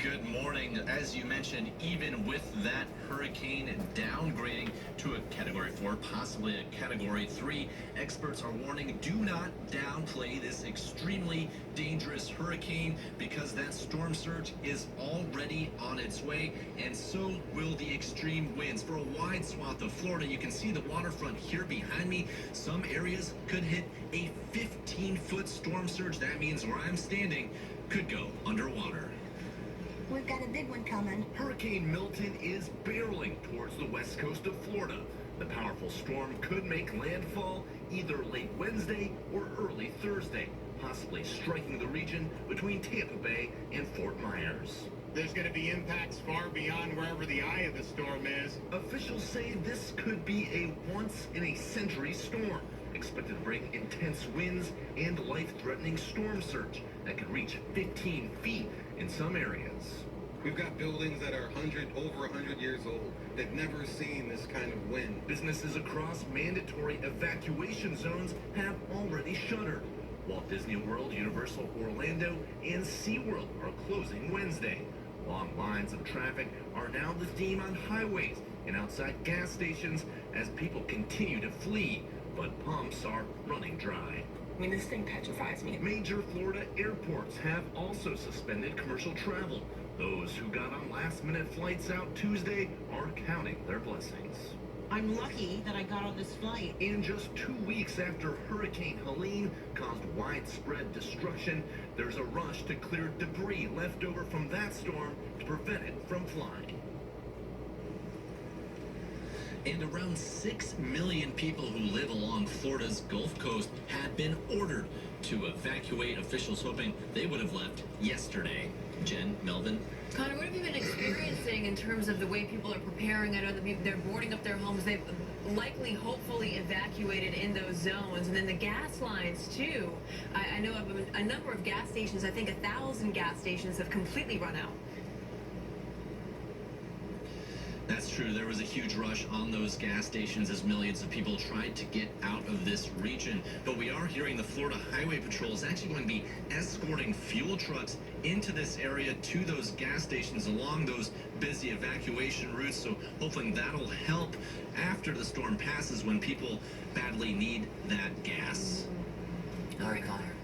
Good morning. As you mentioned, even with that hurricane downgrading to a Category 4, possibly a Category 3, experts are warning do not downplay this extremely dangerous hurricane because that storm surge is already on its way, and so will the extreme winds. For a wide swath of Florida, you can see the waterfront here behind me. Some areas could hit a 15-foot storm surge. That means where I'm standing could go underwater. We've got a big one coming. Hurricane Milton is barreling towards the west coast of Florida. The powerful storm could make landfall either late Wednesday or early Thursday, possibly striking the region between Tampa Bay and Fort Myers. There's going to be impacts far beyond wherever the eye of the storm is. Officials say this could be a once-in-a-century storm, expected to bring intense winds and life-threatening storm surge that could reach 15 feet in some areas. We've got buildings that are over 100 years old. They've never seen this kind of wind. Businesses across mandatory evacuation zones have already shuttered. Walt Disney World, Universal Orlando, and SeaWorld are closing Wednesday. Long lines of traffic are now the theme on highways and outside gas stations as people continue to flee, but pumps are running dry. I mean, this thing petrifies me. Major Florida airports have also suspended commercial travel. Those who got on last-minute flights out Tuesday are counting their blessings. I'm lucky that I got on this flight. And just 2 weeks after Hurricane Helene caused widespread destruction, there's a rush to clear debris left over from that storm to prevent it from flying. And around 6 million people who live along Florida's Gulf Coast have been ordered to evacuate, officials hoping they would have left yesterday. Jen, Melvin. Connor, what have you been experiencing in terms of the way people are preparing? I know that they're boarding up their homes. They've likely, hopefully, evacuated in those zones. And then the gas lines, too. I know of a number of gas stations, I think 1,000 gas stations have completely run out. That's true. There was a huge rush on those gas stations as millions of people tried to get out of this region. But we are hearing the Florida Highway Patrol is actually going to be escorting fuel trucks into this area to those gas stations along those busy evacuation routes. So hopefully that'll help after the storm passes when people badly need that gas. All right, Connor.